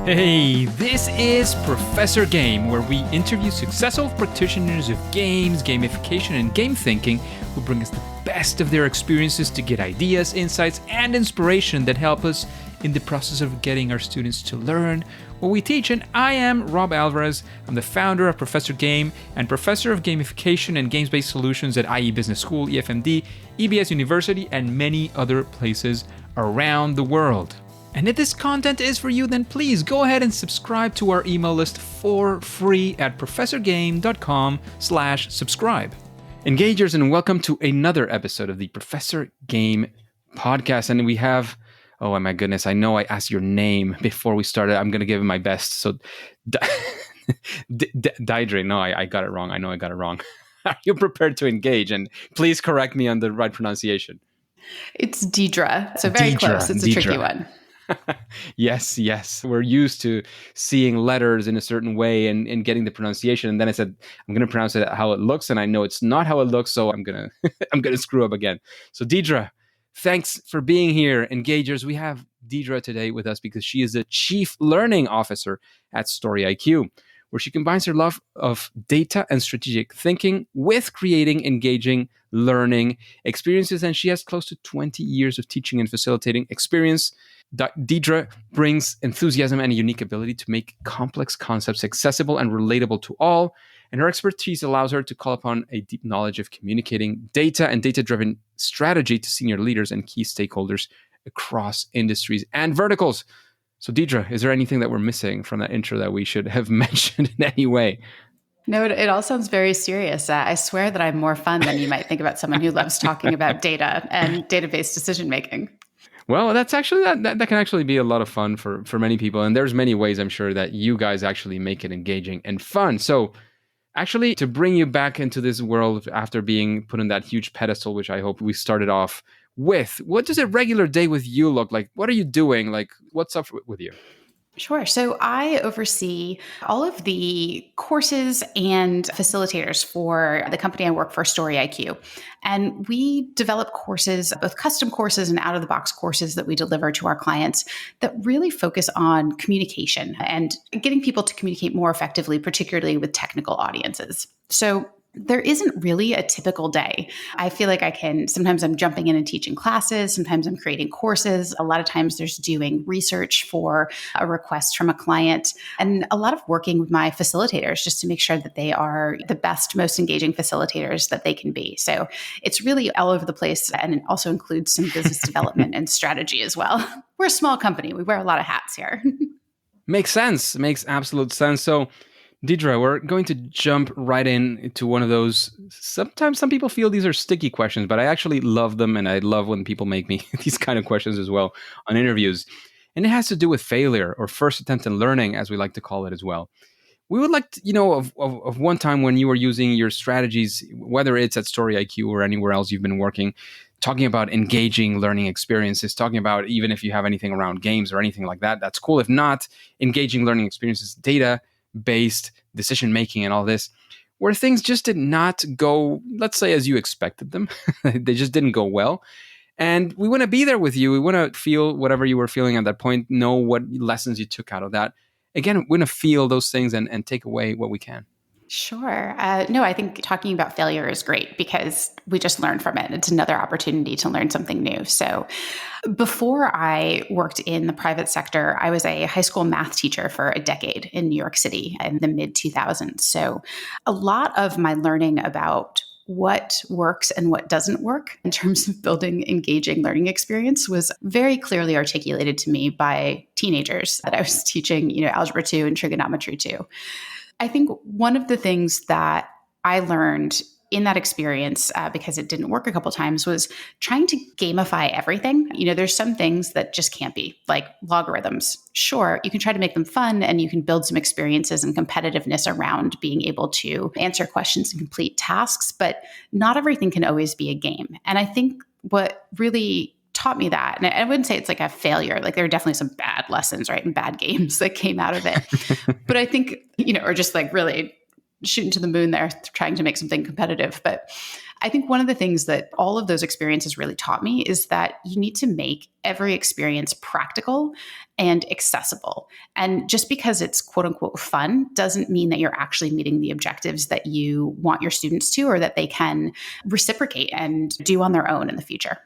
Hey, this is Professor Game, where we interview successful practitioners of games, gamification, and game thinking who bring us the best of their experiences to get ideas, insights, and inspiration that help us in the process of getting our students to learn what we teach. And I am Rob Alvarez. I'm the founder of Professor Game and professor of gamification and games-based solutions at IE Business School, EFMD, EBS University, and many other places around the world. And if this content is for you, then please go ahead and subscribe to our email list for free at professorgame.com/subscribe. Engagers, and welcome to another episode of the Professor Game podcast. And we have, oh my goodness, I know I asked your name before we started. I'm going to give it my best. So, Diedre, no, I got it wrong. I know I got it wrong. Are you prepared to engage? And please correct me on the right pronunciation. It's Diedre. So very close. It's a tricky one. Yes. We're used to seeing letters in a certain way and getting the pronunciation. And then I said, I'm going to pronounce it how it looks. And I know it's not how it looks. So I'm going to screw up again. So Diedre, thanks for being here. Engagers, we have Diedre today with us because she is the Chief Learning Officer at StoryIQ, where she combines her love of data and strategic thinking with creating engaging learning experiences. And she has close to 20 years of teaching and facilitating experience. Diedre brings enthusiasm and a unique ability to make complex concepts accessible and relatable to all. And her expertise allows her to call upon a deep knowledge of communicating data and data-driven strategy to senior leaders and key stakeholders across industries and verticals. So Diedre, is there anything that we're missing from that intro that we should have mentioned in any way? No, it all sounds very serious. I swear that I'm more fun than you might think about someone who loves talking about data and database decision-making. Well, that's actually that can actually be a lot of fun for many people. And there's many ways I'm sure that you guys actually make it engaging and fun. So actually, to bring you back into this world after being put on that huge pedestal, which I hope we started off with, what does a regular day with you look like? What are you doing? Like, what's up with you? Sure. So I oversee all of the courses and facilitators for the company I work for, StoryIQ. And we develop courses, both custom courses and out-of-the-box courses that we deliver to our clients that really focus on communication and getting people to communicate more effectively, particularly with technical audiences. So there isn't really a typical day. I feel like sometimes I'm jumping in and teaching classes. Sometimes I'm creating courses. A lot of times there's doing research for a request from a client and a lot of working with my facilitators just to make sure that they are the best, most engaging facilitators that they can be. So it's really all over the place, and it also includes some business development and strategy as well. We're a small company. We wear a lot of hats here. Makes sense. Makes absolute sense. So Diedre, we're going to jump right into one of those. Sometimes some people feel these are sticky questions, but I actually love them. And I love when people make me these kind of questions as well on interviews. And it has to do with failure or first attempt in learning, as we like to call it as well. We would like to, of one time when you were using your strategies, whether it's at StoryIQ or anywhere else you've been working, talking about engaging learning experiences, talking about even if you have anything around games or anything like that, that's cool. If not, engaging learning experiences, data-based decision-making and all this, where things just did not go, let's say, as you expected them. They just didn't go well. And we want to be there with you. We want to feel whatever you were feeling at that point, know what lessons you took out of that. Again, we want to feel those things and take away what we can. Sure. No, I think talking about failure is great because we just learn from it. It's another opportunity to learn something new. So before I worked in the private sector, I was a high school math teacher for a decade in New York City in the mid-2000s. So a lot of my learning about what works and what doesn't work in terms of building engaging learning experience was very clearly articulated to me by teenagers that I was teaching, Algebra 2 and Trigonometry 2. I think one of the things that I learned in that experience, because it didn't work a couple times, was trying to gamify everything. There's some things that just can't be, like logarithms. Sure, you can try to make them fun and you can build some experiences and competitiveness around being able to answer questions and complete tasks, but not everything can always be a game. And I think what really taught me that, and I wouldn't say it's like a failure, like there are definitely some bad lessons, right, and bad games that came out of it. But I think, or just like really shooting to the moon there, trying to make something competitive. But I think one of the things that all of those experiences really taught me is that you need to make every experience practical and accessible. And just because it's quote unquote fun doesn't mean that you're actually meeting the objectives that you want your students to, or that they can reciprocate and do on their own in the future.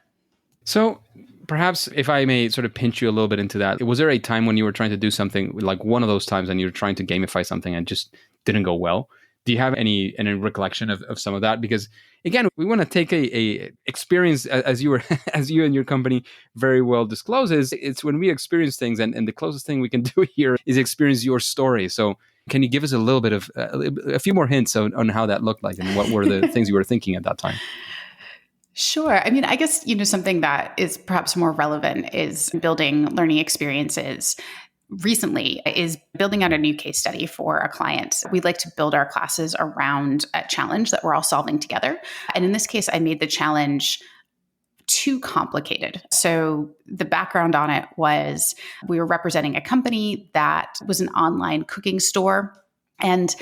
So perhaps if I may sort of pinch you a little bit into that, was there a time when you were trying to do something, like one of those times and you were trying to gamify something and just didn't go well? Do you have any recollection of some of that? Because again, we want to take a experience, as you were as you and your company very well disclose, is it's when we experience things, and the closest thing we can do here is experience your story. So can you give us a little bit of a few more hints on how that looked like and what were the things you were thinking at that time? Sure. I mean, I guess, something that is perhaps more relevant is building learning experiences. Recently is building out a new case study for a client. We'd like to build our classes around a challenge that we're all solving together. And in this case, I made the challenge too complicated. So the background on it was we were representing a company that was an online cooking store. And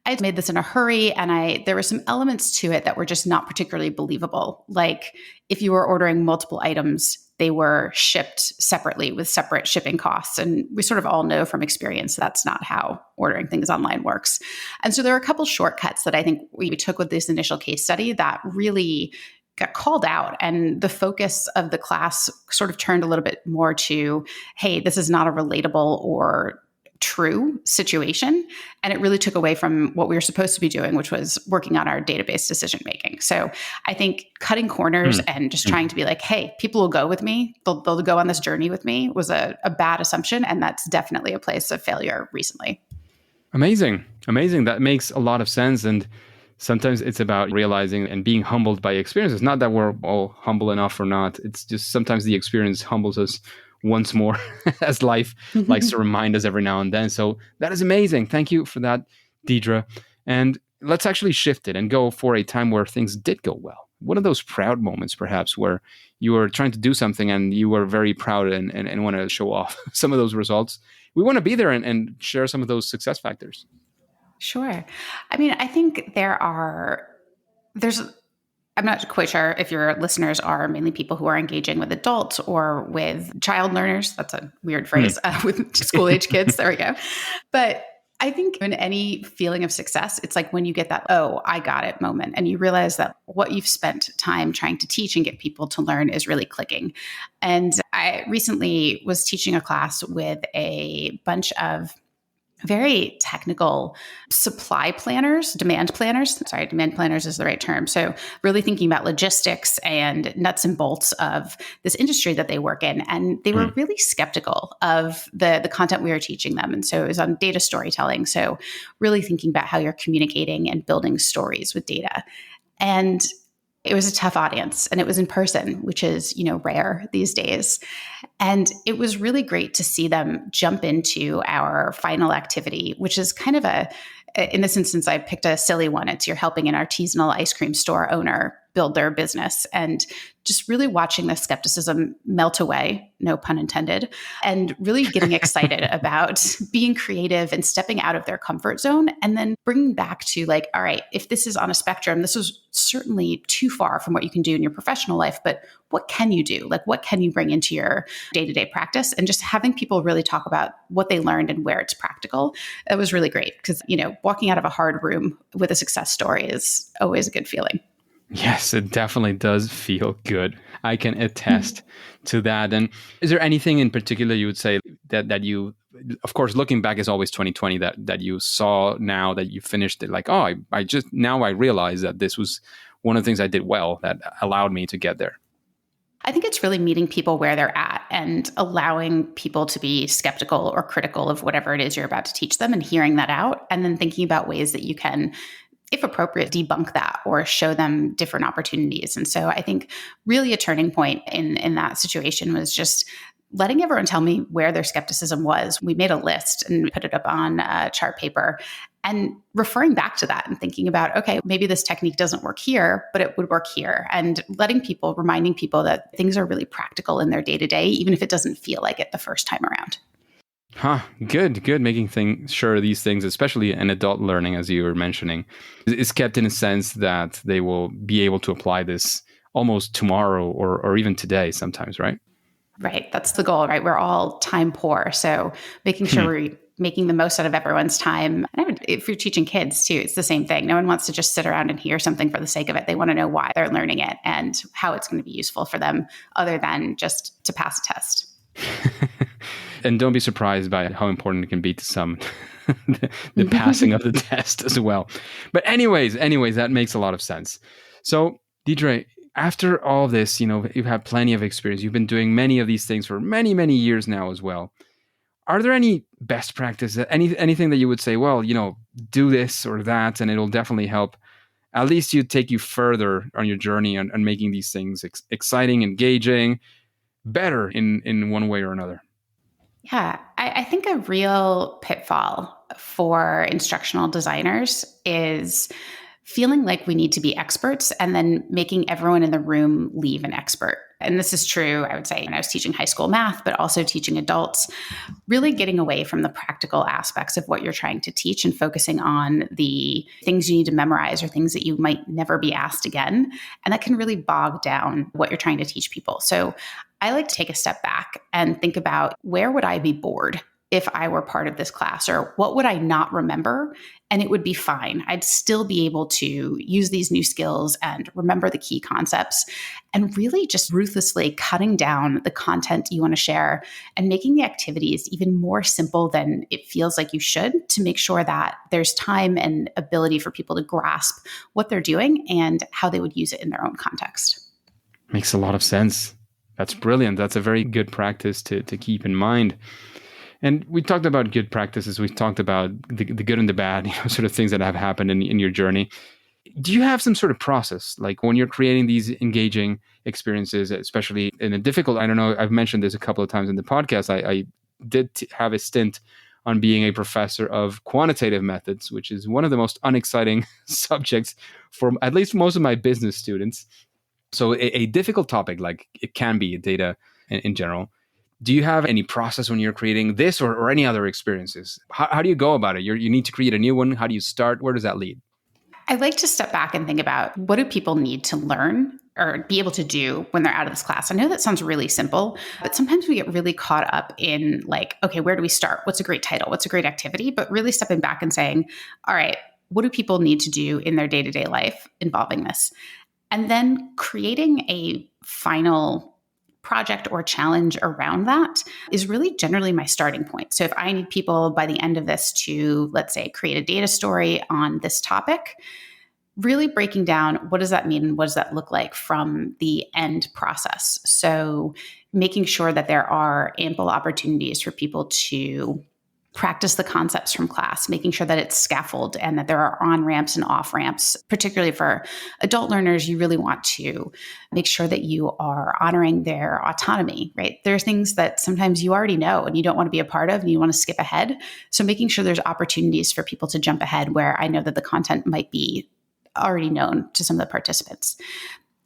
I made this in a hurry, and there were some elements to it that were just not particularly believable. Like if you were ordering multiple items, they were shipped separately with separate shipping costs. And we sort of all know from experience that's not how ordering things online works. And so there are a couple shortcuts that I think we took with this initial case study that really got called out. And the focus of the class sort of turned a little bit more to, hey, this is not a relatable or true situation. And it really took away from what we were supposed to be doing, which was working on our database decision making. So I think cutting corners and just trying to be like, hey, people will go with me. They'll go on this journey with me was a bad assumption. And that's definitely a place of failure recently. Amazing. That makes a lot of sense. And sometimes it's about realizing and being humbled by experiences. Not that we're all humble enough or not. It's just sometimes the experience humbles us once more, as life likes to remind us every now and then. So that is amazing. Thank you for that, Diedre. And let's actually shift it and go for a time where things did go well. One of those proud moments, perhaps, where you were trying to do something and you were very proud and want to show off some of those results. We want to be there and share some of those success factors. Sure. I mean, I think I'm not quite sure if your listeners are mainly people who are engaging with adults or with child learners. That's a weird phrase, with school age kids. There we go. But I think in any feeling of success, it's like when you get that, oh, I got it moment, and you realize that what you've spent time trying to teach and get people to learn is really clicking. And I recently was teaching a class with a bunch of very technical demand planners is the right term. So really thinking about logistics and nuts and bolts of this industry that they work in. And they were really skeptical of the content we were teaching them. And so it was on data storytelling. So really thinking about how you're communicating and building stories with data. And it was a tough audience, and it was in person, which is, rare these days. And it was really great to see them jump into our final activity, which is kind of in this instance, I picked a silly one. It's you're helping an artisanal ice cream store owner build their business, and just really watching the skepticism melt away, no pun intended, and really getting excited about being creative and stepping out of their comfort zone, and then bringing back to like, all right, if this is on a spectrum, this is certainly too far from what you can do in your professional life, but what can you do? Like, what can you bring into your day-to-day practice? And just having people really talk about what they learned and where it's practical. It was really great because, walking out of a hard room with a success story is always a good feeling. Yes, it definitely does feel good. I can attest to that. And is there anything in particular you would say that you, of course, looking back is always 2020, that you saw now that you finished it, like, oh, I realize that this was one of the things I did well that allowed me to get there? I think it's really meeting people where they're at and allowing people to be skeptical or critical of whatever it is you're about to teach them, and hearing that out, and then thinking about ways that you can, if appropriate, debunk that or show them different opportunities. And so I think really a turning point in that situation was just letting everyone tell me where their skepticism was. We made a list and put it up on chart paper, and referring back to that and thinking about, okay, maybe this technique doesn't work here, but it would work here. And reminding people that things are really practical in their day-to-day, even if it doesn't feel like it the first time around. Huh. Good. Good. Making sure these things, especially in adult learning, as you were mentioning, is kept in a sense that they will be able to apply this almost tomorrow or even today sometimes, right? Right. That's the goal, right? We're all time poor. So making sure Hmm. we're making the most out of everyone's time. And if you're teaching kids too, it's the same thing. No one wants to just sit around and hear something for the sake of it. They want to know why they're learning it and how it's going to be useful for them other than just to pass a test. And don't be surprised by how important it can be to some, the passing of the test as well. But anyways, that makes a lot of sense. So, Diedre, after all this, you've had plenty of experience. You've been doing many of these things for many, many years now as well. Are there any best practices, anything that you would say, well, do this or that, and it'll definitely help at least take you further on your journey on making these things exciting, engaging, better in one way or another? Yeah, I think a real pitfall for instructional designers is feeling like we need to be experts and then making everyone in the room leave an expert. And this is true, I would say, when I was teaching high school math, but also teaching adults, really getting away from the practical aspects of what you're trying to teach and focusing on the things you need to memorize or things that you might never be asked again. And that can really bog down what you're trying to teach people. So I like to take a step back and think about, where would I be bored if I were part of this class, or what would I not remember? And it would be fine. I'd still be able to use these new skills and remember the key concepts, and really just ruthlessly cutting down the content you want to share and making the activities even more simple than it feels like you should, to make sure that there's time and ability for people to grasp what they're doing and how they would use it in their own context. Makes a lot of sense. That's brilliant. That's a very good practice to keep in mind. And we talked about good practices. We talked about the good and the bad, sort of things that have happened in your journey. Do you have some sort of process, like when you're creating these engaging experiences, especially in a difficult, I don't know, I've mentioned this a couple of times in the podcast. I did have a stint on being a professor of quantitative methods, which is one of the most unexciting subjects for at least most of my business students. So a difficult topic, like it can be data in general. Do you have any process when you're creating this or any other experiences? How do you go about it? You need to create a new one. How do you start? Where does that lead? I like to step back and think about, what do people need to learn or be able to do when they're out of this class? I know that sounds really simple, but sometimes we get really caught up in like, okay, where do we start? What's a great title? What's a great activity? But really stepping back and saying, all right, what do people need to do in their day-to-day life involving this? And then creating a final project or challenge around that is really generally my starting point. So if I need people by the end of this to, let's say, create a data story on this topic, really breaking down, what does that mean and what does that look like from the end process? So making sure that there are ample opportunities for people to practice the concepts from class, making sure that it's scaffolded and that there are on-ramps and off-ramps. Particularly for adult learners, you really want to make sure that you are honoring their autonomy, right? There are things that sometimes you already know and you don't want to be a part of and you want to skip ahead. So making sure there's opportunities for people to jump ahead where I know that the content might be already known to some of the participants.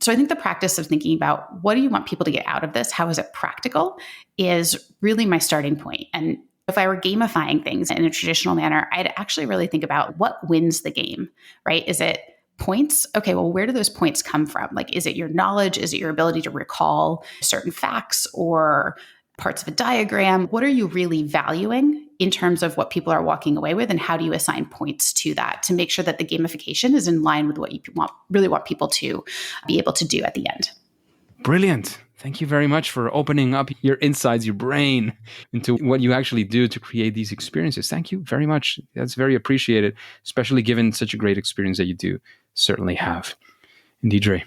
So I think the practice of thinking about, what do you want people to get out of this? How is it practical? Is really my starting point. And if I were gamifying things in a traditional manner, I'd actually really think about, what wins the game, right? Is it points? Okay, well, where do those points come from? Like, is it your knowledge? Is it your ability to recall certain facts or parts of a diagram? What are you really valuing in terms of what people are walking away with, and how do you assign points to that to make sure that the gamification is in line with what you really want people to be able to do at the end? Brilliant. Thank you very much for opening up your insides, your brain, into what you actually do to create these experiences. Thank you very much. That's very appreciated, especially given such a great experience that you do certainly have. And Diedre,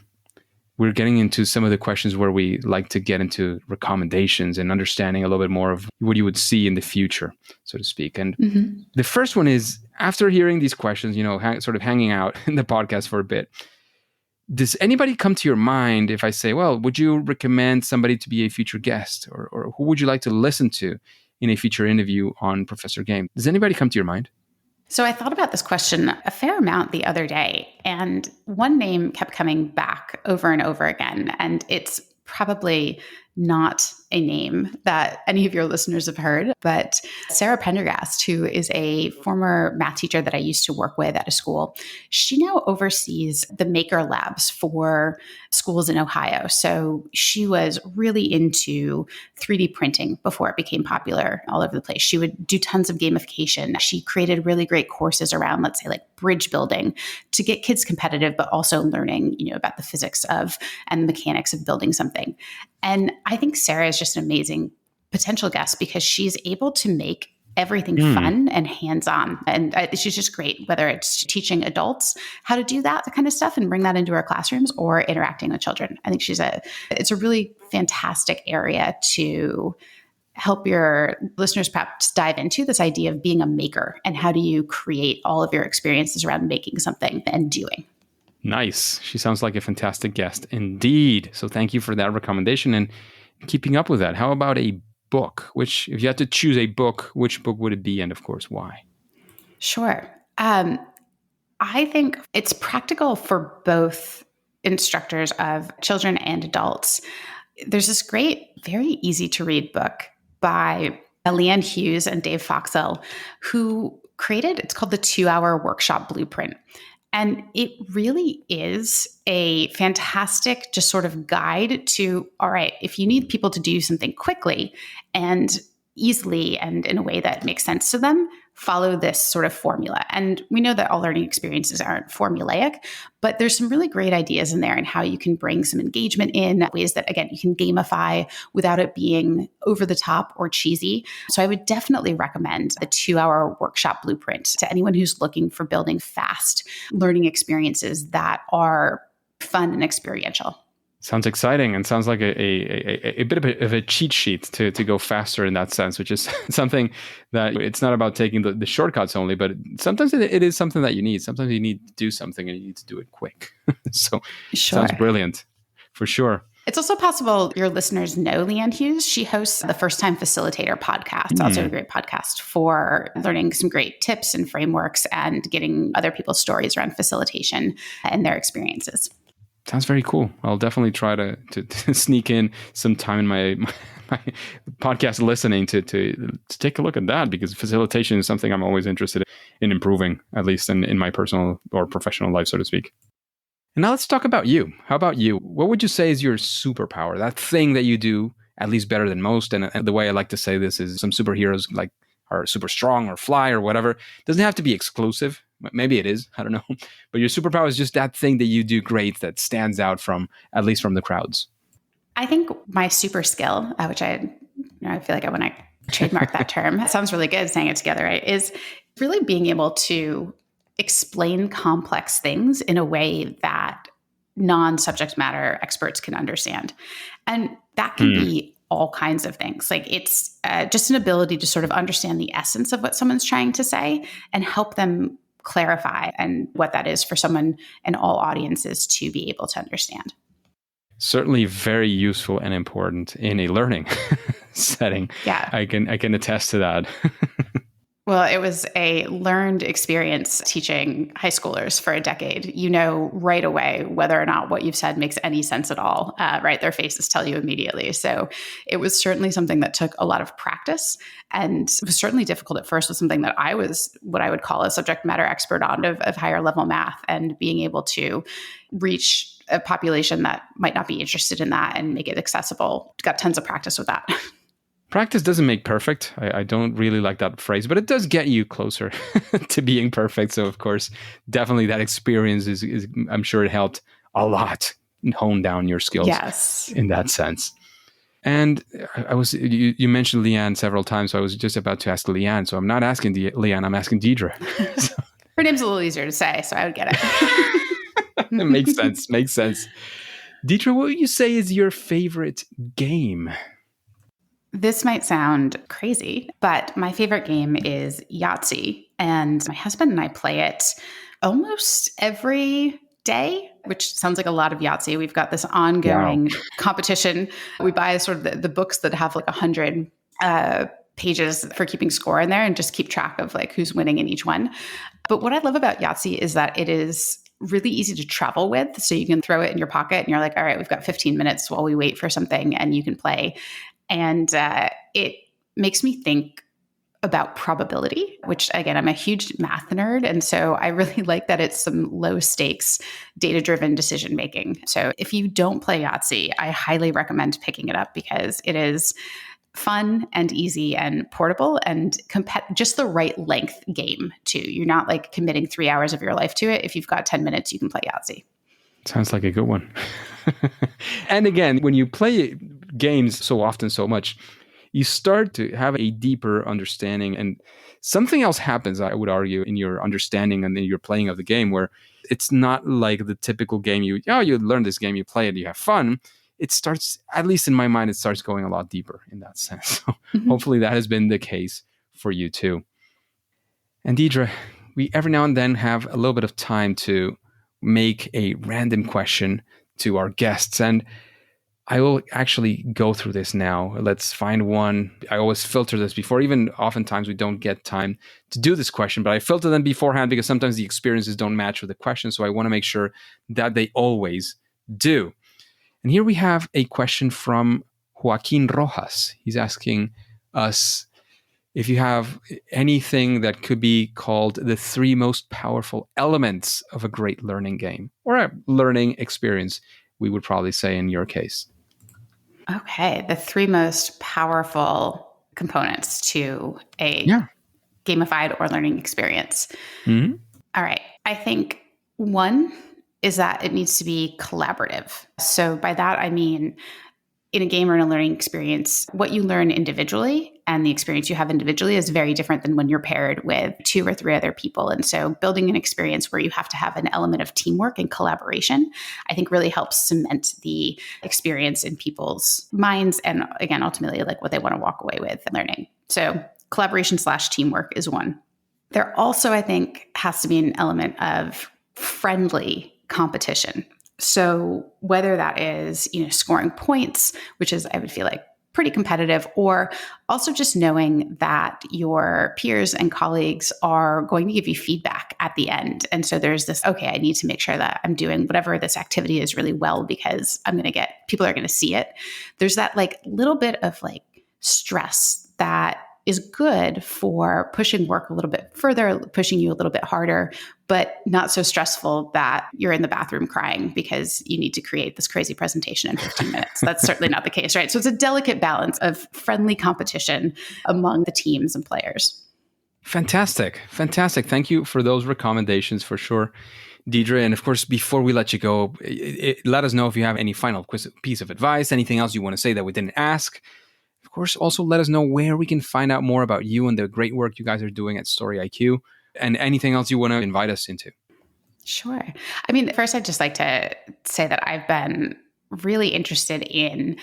we're getting into some of the questions where we like to get into recommendations and understanding a little bit more of what you would see in the future, so to speak. And the first one is, after hearing these questions, sort of hanging out in the podcast for a bit, does anybody come to your mind if I say, well, would you recommend somebody to be a future guest, or who would you like to listen to in a future interview on Professor Game? Does anybody come to your mind? So I thought about this question a fair amount the other day, and one name kept coming back over and over again. And it's probably not a name that any of your listeners have heard, but Sarah Pendergast, who is a former math teacher that I used to work with at a school, she now oversees the maker labs for schools in Ohio. So she was really into 3D printing before it became popular all over the place. She would do tons of gamification. She created really great courses around, let's say, like bridge building to get kids competitive, but also learning, about the physics of and the mechanics of building something. And I think Sarah is just an amazing potential guest because she's able to make everything fun and hands-on. And she's just great, whether it's teaching adults how to do that kind of stuff and bring that into our classrooms or interacting with children. I think it's a really fantastic area to help your listeners perhaps dive into this idea of being a maker and how do you create all of your experiences around making something and doing. Nice. She sounds like a fantastic guest indeed. So thank you for that recommendation and keeping up with that. How about a book? If you had to choose a book, which book would it be? And of course, why? Sure. I think it's practical for both instructors of children and adults. There's this great, very easy to read book by Leanne Hughes and Dave Foxell, who created, it's called the 2-Hour Workshop Blueprint. And it really is a fantastic just sort of guide to, all right, if you need people to do something quickly and easily and in a way that makes sense to them, follow this sort of formula. And we know that all learning experiences aren't formulaic, but there's some really great ideas in there and how you can bring some engagement in ways that, again, you can gamify without it being over the top or cheesy. So I would definitely recommend the 2-Hour Workshop Blueprint to anyone who's looking for building fast learning experiences that are fun and experiential. Sounds exciting and sounds like a bit of a cheat sheet to go faster in that sense, which is something that it's not about taking the shortcuts only, but sometimes it is something that you need. Sometimes you need to do something and you need to do it quick. So Sounds brilliant for sure. It's also possible your listeners know Leanne Hughes. She hosts the First Time Facilitator podcast. It's also a great podcast for learning some great tips and frameworks and getting other people's stories around facilitation and their experiences. Sounds very cool. I'll definitely try to sneak in some time in my podcast listening to take a look at that, because facilitation is something I'm always interested in improving, at least in my personal or professional life, so to speak. And now let's talk about you. How about you? What would you say is your superpower? That thing that you do at least better than most. And the way I like to say this is some superheroes are super strong or fly or whatever. It doesn't have to be exclusive. Maybe it is. I don't know. But your superpower is just that thing that you do great that stands out at least from the crowds. I think my super skill, which I feel like I want to trademark that term. It sounds really good saying it together, right? Is really being able to explain complex things in a way that non-subject matter experts can understand. And that can be all kinds of things. Like it's just an ability to sort of understand the essence of what someone's trying to say and help them clarify and what that is for someone and all audiences to be able to understand. Certainly very useful and important in a learning setting. Yeah. I can attest to that. Well, it was a learned experience teaching high schoolers for a decade. You know right away whether or not what you've said makes any sense at all, right? Their faces tell you immediately. So it was certainly something that took a lot of practice, and it was certainly difficult at first with something that I was what I would call a subject matter expert on of higher level math, and being able to reach a population that might not be interested in that and make it accessible. Got tons of practice with that. Practice doesn't make perfect. I don't really like that phrase, but it does get you closer to being perfect. So, of course, definitely that experience is I'm sure it helped a lot hone down your skills in that sense. And you mentioned Leanne several times, so I was just about to ask Leanne. So I'm not asking Leanne, I'm asking Diedre. So. Her name's a little easier to say, so I would get it. It makes sense. Diedre, what would you say is your favorite game? This might sound crazy, but my favorite game is Yahtzee. And my husband and I play it almost every day, which sounds like a lot of Yahtzee. We've got this ongoing competition. We buy sort of the books that have like 100 pages for keeping score in there and just keep track of like who's winning in each one. But what I love about Yahtzee is that it is really easy to travel with. So you can throw it in your pocket and you're like, all right, we've got 15 minutes while we wait for something, and you can play. And it makes me think about probability, which again, I'm a huge math nerd. And so I really like that it's some low stakes, data driven decision making. So if you don't play Yahtzee, I highly recommend picking it up because it is fun and easy and portable and just the right length game too. You're not like committing 3 hours of your life to it. If you've got 10 minutes, you can play Yahtzee. Sounds like a good one. And again, when you play games so often, so much, you start to have a deeper understanding. And something else happens, I would argue, in your understanding and in your playing of the game, where it's not like the typical game you learn this game, you play it, you have fun. It starts, at least in my mind, it starts going a lot deeper in that sense. So hopefully that has been the case for you too. And Diedre, we every now and then have a little bit of time to make a random question to our guests. And I will actually go through this now. Let's find one. I always filter this before. Even oftentimes we don't get time to do this question, but I filter them beforehand because sometimes the experiences don't match with the question. So I want to make sure that they always do. And here we have a question from Joaquin Rojas. He's asking us if you have anything that could be called the 3 most powerful elements of a great learning game or a learning experience, we would probably say in your case. Okay, the 3 most powerful components to a gamified or learning experience. Mm-hmm. All right. I think 1 is that it needs to be collaborative. So by that, I mean, in a game or in a learning experience, what you learn individually and the experience you have individually is very different than when you're paired with 2 or 3 other people. And so building an experience where you have to have an element of teamwork and collaboration, I think really helps cement the experience in people's minds. And again, ultimately, like what they want to walk away with learning. So collaboration/teamwork is 1. There also, I think, has to be an element of friendly competition. So whether that is, scoring points, which is, I would feel like, pretty competitive, or also just knowing that your peers and colleagues are going to give you feedback at the end. And so there's this, okay, I need to make sure that I'm doing whatever this activity is really well because people are going to see it. There's that like little bit of like stress that is good for pushing work a little bit further, pushing you a little bit harder, but not so stressful that you're in the bathroom crying because you need to create this crazy presentation in 15 minutes. That's certainly not the case, right? So it's a delicate balance of friendly competition among the teams and players. Fantastic. Thank you for those recommendations for sure, Diedre. And of course, before we let you go, let us know if you have any final piece of advice, anything else you want to say that we didn't ask. Of course, also let us know where we can find out more about you and the great work you guys are doing at StoryIQ and anything else you want to invite us into. Sure. I mean, first, I'd just like to say that I've been really interested in,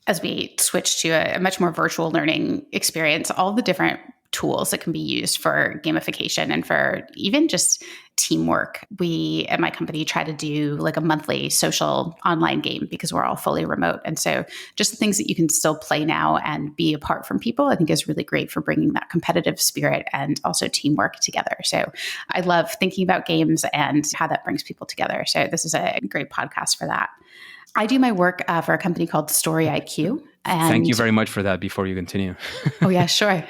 as we switch to a much more virtual learning experience, all the different tools that can be used for gamification and for even just teamwork. We at my company try to do like a monthly social online game because we're all fully remote. And so just the things that you can still play now and be apart from people, I think is really great for bringing that competitive spirit and also teamwork together. So I love thinking about games and how that brings people together. So this is a great podcast for that. I do my work for a company called StoryIQ. And thank you very much for that before you continue. Oh, yeah, sure.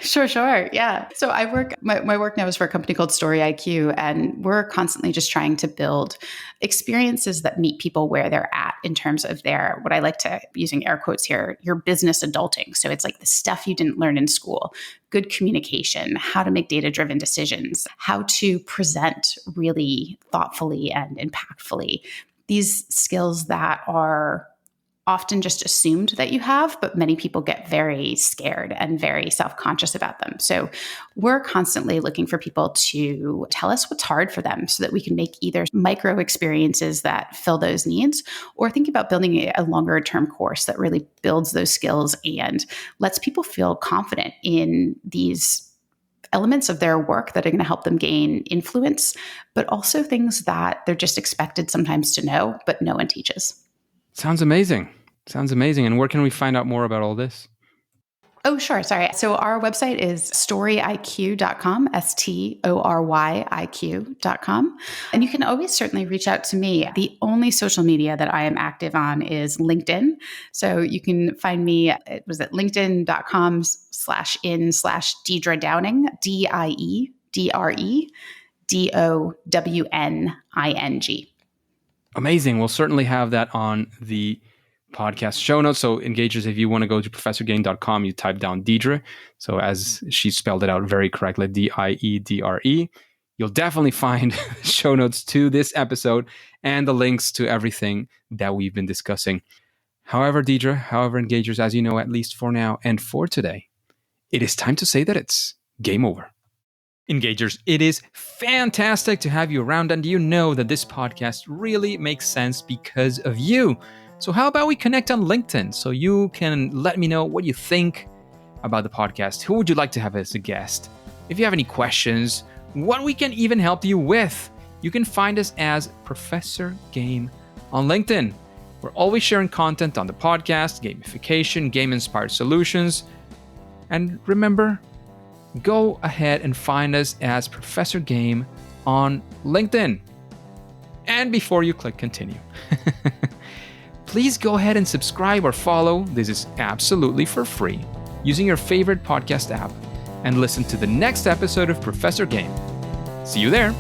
Yeah. So I work, my work now is for a company called StoryIQ, and we're constantly just trying to build experiences that meet people where they're at in terms of their, what I like to, using air quotes here, your business adulting. So it's like the stuff you didn't learn in school, good communication, how to make data-driven decisions, how to present really thoughtfully and impactfully. These skills that are often just assumed that you have, but many people get very scared and very self-conscious about them. So we're constantly looking for people to tell us what's hard for them so that we can make either micro experiences that fill those needs or think about building a longer term course that really builds those skills and lets people feel confident in these elements of their work that are going to help them gain influence, but also things that they're just expected sometimes to know, but no one teaches. Sounds amazing. And where can we find out more about all this? Oh, sure. Sorry. So our website is storyiq.com, STORYIQ.com. And you can always certainly reach out to me. The only social media that I am active on is LinkedIn. So you can find me, it was at linkedin.com/in/Diedre Downing, DIEDREDOWNING. Amazing. We'll certainly have that on the podcast show notes. So engagers, if you want to go to professorgain.com, you type down Diedre. So as she spelled it out very correctly, DIEDRE, you'll definitely find show notes to this episode and the links to everything that we've been discussing. However, Diedre, engagers, as you know, at least for now and for today, it is time to say that it's game over. Engagers, it is fantastic to have you around, and you know that this podcast really makes sense because of you. So how about we connect on LinkedIn so you can let me know what you think about the podcast? Who would you like to have as a guest? If you have any questions, what we can even help you with, you can find us as Professor Game on LinkedIn. We're always sharing content on the podcast, gamification, game-inspired solutions. And remember, go ahead and find us as Professor Game on LinkedIn. And before you click continue, please go ahead and subscribe or follow. This is absolutely for free using your favorite podcast app, and listen to the next episode of Professor Game. See you there.